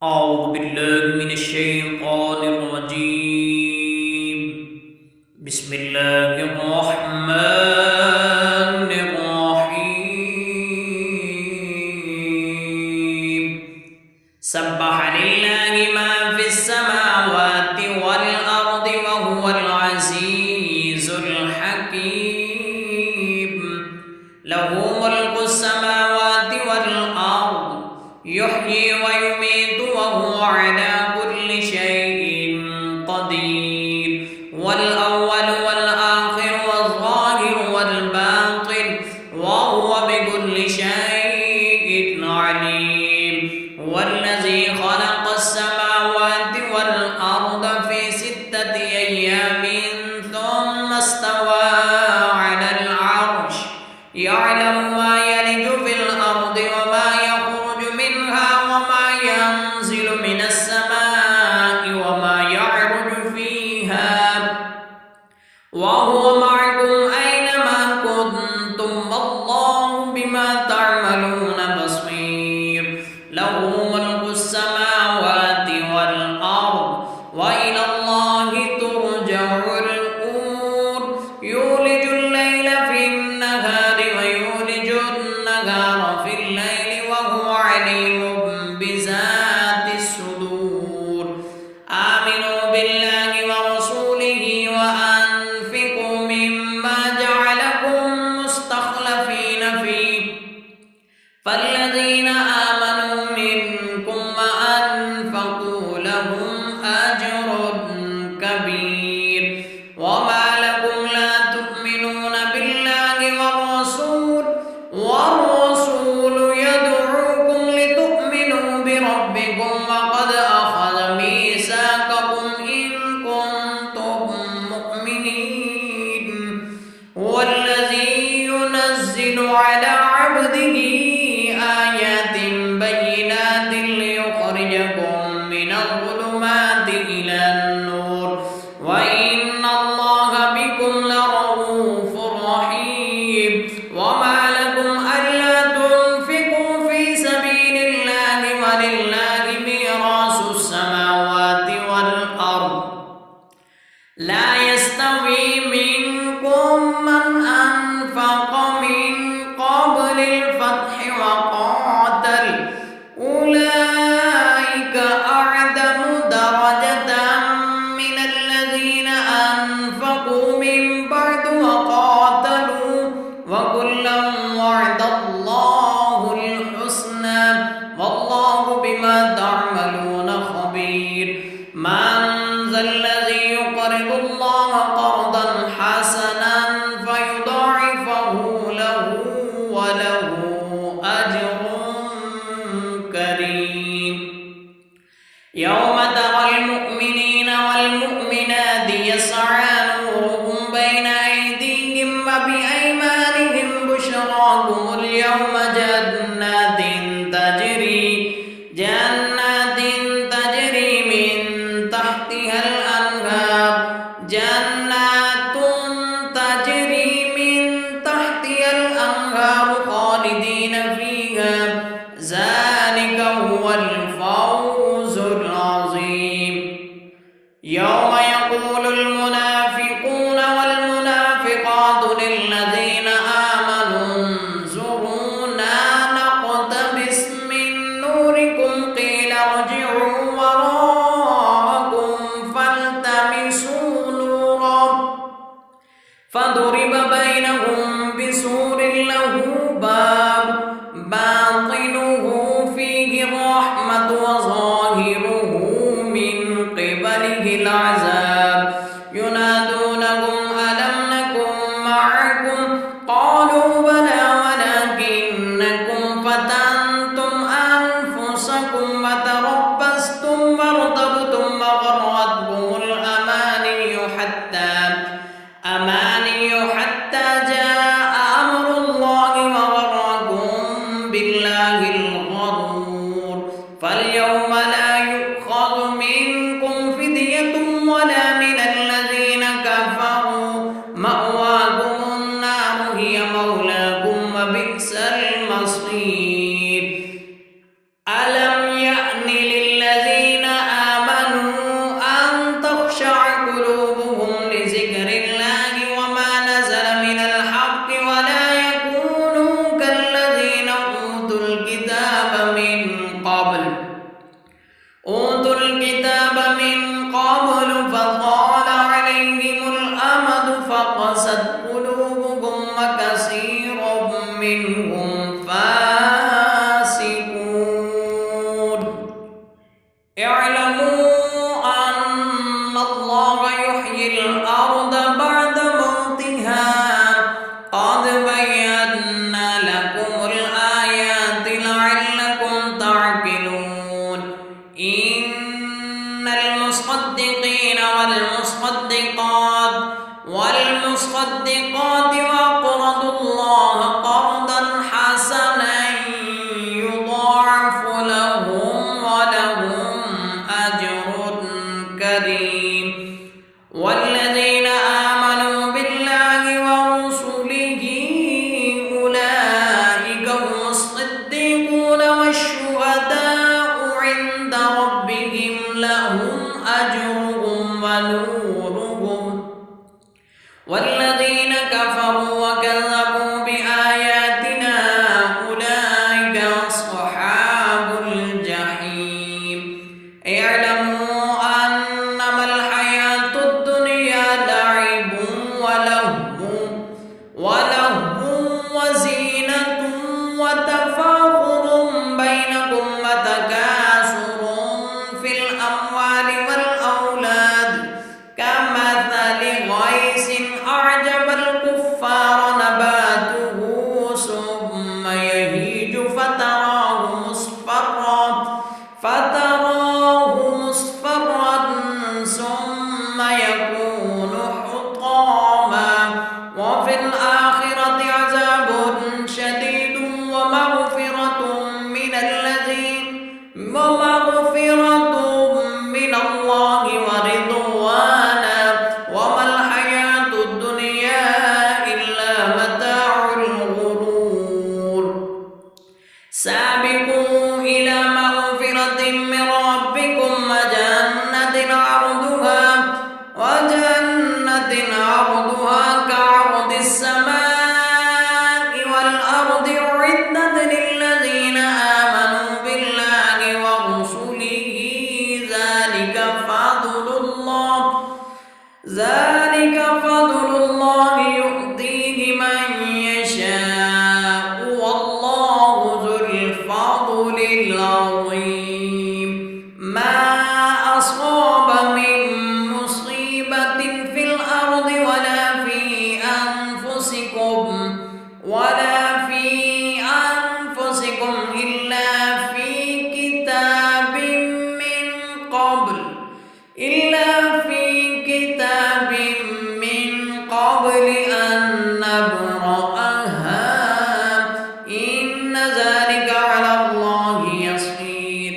أعوذ بالله من الشيطان الرجيم. بسم الله الرحمن الرحيم. سبح لله ما في السماوات والأرض وهو العزيز الحكيم. له ملك السماوات والأرض يحيي ويميت وهو على كل شيء قدير. والأول والآخر والظاهر والباطن وهو بكل شيء عليم. والذي خلق السماوات والأرض في 6 أيام ثم استوى على العرش يعلم ما يلج في الأرض وما يخرج منها وما ينزل من السماء وما يعرج فيها وهو معكم أينما كنتم والله بما تعملون بصير. له ملك السماوات والأرض وإلى الله ترجع الأمور. يولج الليل في النهار ويولج النهار في الليل وهو عليم بذات الصدور. آمنوا بالله ورسوله وأنفقوا مما جعلكم مستخلفين فيه فالذين آمنوا منكم وأنفقوا لهم أجر كبير. وما لكم لا تؤمنون بالله والرسول يدعوكم لتؤمنوا بربكم وقد أخذ ميثاقكم إن كنتم مؤمنين. هو الذي ينزل على عبده آيات بينات ليخرجكم من الظلمات إلى النور وإن الله بكم لرؤوف رحيم. وما لكم ألا تنفقوا في سبيل الله ولله ميراث السماوات والأرض. لا يستوي منكم من أنفق من قبل الفتح وقاتل أولئك أعظم درجة من الذين أنفقوا من بعد وقاتلوا وكلا وعد الله الحسنى والله بما تعملون خبير. من ذا الذي يقرض الله قرضا حسنا فيضاعفه له وله أجر كريم. يوم ترى المؤمنين والمؤمنات يسعى نورهم بين أيديهم وبأيمانهم بشراكم اليوم جنات تجري من تحتها الأنهار خالدين فيها ذلك هو الفوز العظيم. يوم يقول المنافقون والمنافقات للذين آمنوا انظرونا نقتبس من نوركم قيل ارجعوا وراءكم فالتمسوا نورا فضرب بينهم بسور له باب باطنه فيه الرحمة وظاهره من قبله العذاب. ينادونهم ألم نكن معكم قالوا بلى ولكنكم فتنتم أنفسكم وتربصتم وارتبتم وغرتكم الأماني حتى جاء أمر الله وغركم بالله الغرور. فاليوم لا يؤخذ منكم فدية ولا من الذين كفروا مأواكم النار هي مولاكم وبئس المصير. ألم يأن للذين أوتوا الكتاب من قبل فطال عليهم الأمد فقست قلوبكم وكثير منهم فاسقون اعلموا أن الله يحيي الأرض بعد موتها قد بينا لكم الآيات لعلكم تعقلون إن المصدقين والمصدقات وأقرضوا الله قرضا حسنا يضاعف لهم ولهم أجر كريم والذين آمنوا بالله ورسله أولئك هم الصديقون والشهداء عند ربهم لهم أجرهم ونورهم والذين كفروا وكذبوا بآياتنا أولئك أصحاب الجحيم اعلموا أنما الحياة الدنيا لعب ولهو وزينة وتفاخر بينكم وتكاثر في الأموال والأولاد كمثل غيث أعجب الكفار نباته ثم يهيج فتراه مصفرا ثم يكون حطاما وفي الآخرة عذاب شديد ومغفرة من الله ورضوانا وما الحياة الدنيا إلا متاع الغرور سابقوا إلى مغفرة من ربكم وجنة عرضها كعرض السماء والأرض أعدت للذين آمنوا بالله ورسله ذلك فضل الله يؤتيه من يشاء والله ذو الفضل العظيم ما أصاب من مصيبة في الأرض ولا في أنفسكم إلا في كتاب من قبل أن نبرأها إن ذلك على الله يسير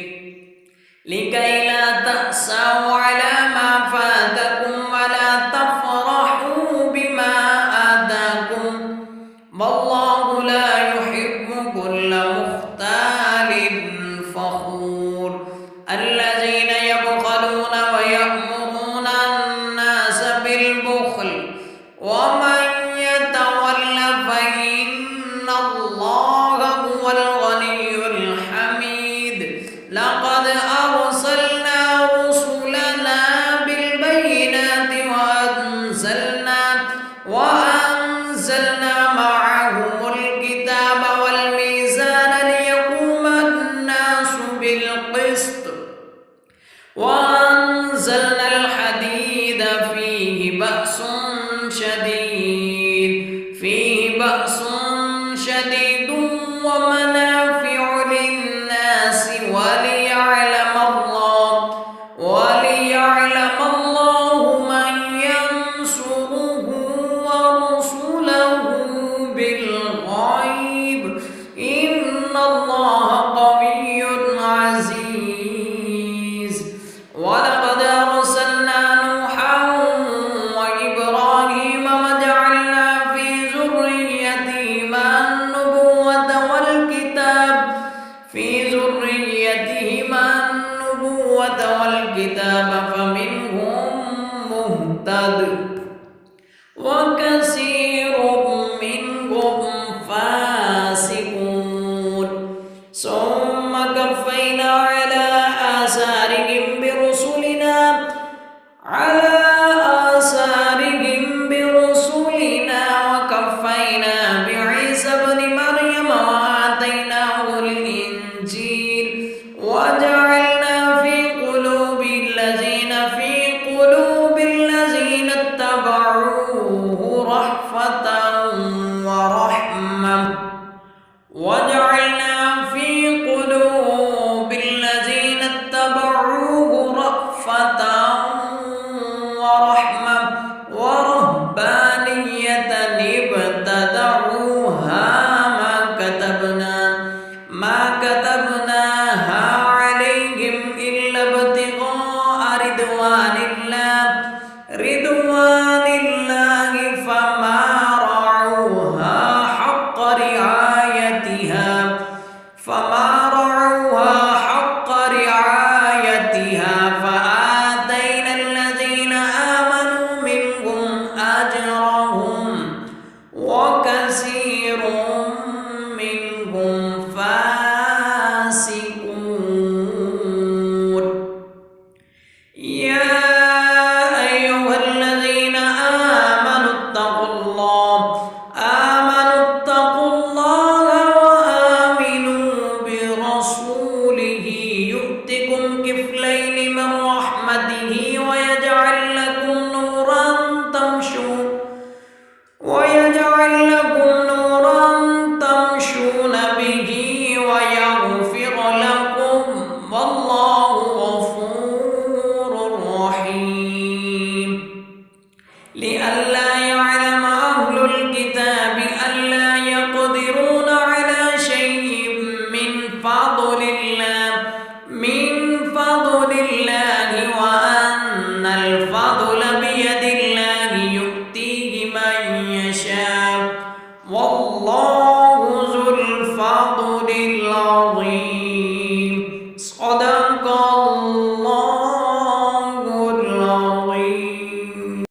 لكي لا تأسوا على ما فاتكم ولا تفرحوا بما آتاكم والله لا يحب كل مختال فخور الذين يبخلون ويأمرون الناس بالبخل ومن يتول فإن الله هو الغني الحميد لقد أرسلنا رسلنا بالبينات وأنزلنا معهم الكتاب والميزان ليقوم الناس بالقسط وأنزلنا الحديد فيه بأس شديد ومنافع للناس وليعلم الله من ينصره ورسله بالغيب إن الله قوي عزيز ولقد أرسلنا نوحا وإبراهيم وجعلنا في ذريتهما النبوة والكتاب فمنهم مهتد وكثير منهم فاسقون ثم كفينا ابتغاء رضوان الله فما رعوها حق رعايتها فآتينا الذين آمنوا منهم أجرهم وكثير منهم فاسقون. يا أيها الذين آمنوا اتقوا الله وآمنوا برسوله يؤتكم كفلين